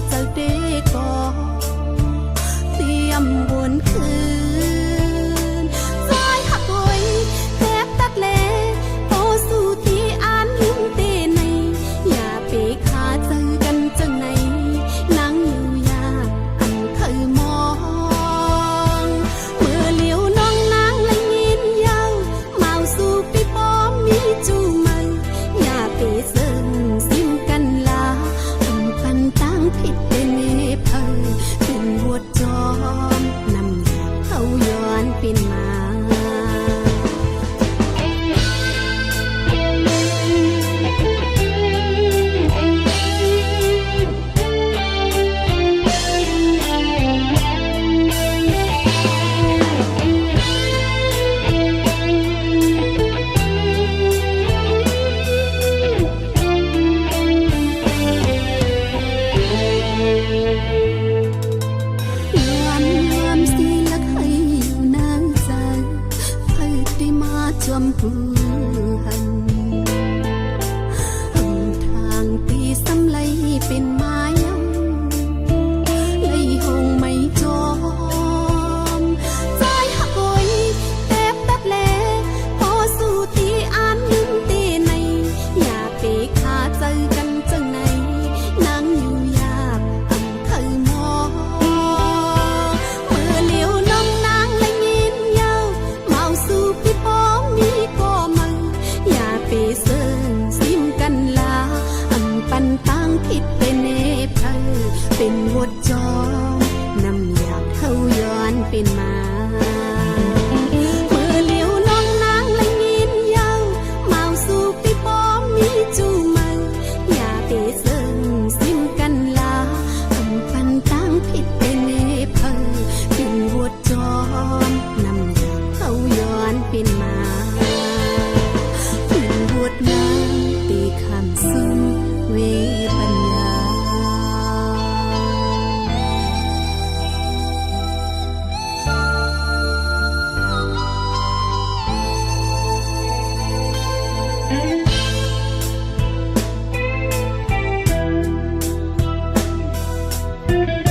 เจ้าเด็กก่อเตรียมวนคืนซอยหักไว้แทบตัดแลโอสู่ที่อ่านลืมเตในอย่าไปขาเจอกันจังไหนนั่งอยู่ยากอันเคยมองเมื่อเลี้ยวน้องนางและยินยาวเมาสู่ปีป้อมมีจูมืออย่าไปเสิร์ซิมกันลาอันปันตั้งผิดเป็นเมเพอขึ้นหัวจอมนำอยากเขาย้อนเป็นมา ความสิลักให้อยู่นานใจเพื่อได้มาจวมหัหันหนทางตีสำไลเป็นไม้ไล่หงไม่จอมใจหักไว้แทบตัดแลพอสู่ที่อ่านลืมเตในอย่าไปขาเจอกันจังไหนนั่งอยู่ยากอันเคยมอง เมื่อเลี้ยวน้องนางและยินยาวเมาสู่พี่ป้อมมีก็มืออย่าไปเสิร์ซิมกันลาอันปันตั้งผิดเป็นเนเพอเป็นวดจอมนำอยากเข้าย้อนเป็นมาเมื่อเลี้ยวน้องนางและยินยาวเมาสู่พี่ป้อมมีจูมืออย่าไปเสิร์ซิมกันลาอันปันตั้งผิดเป็นเนเพอเป็นวดจอมนำอยากเข้าย้อนเป็นมาเป็นวดงามตีคำซึ้งเวปัญญา Thank you.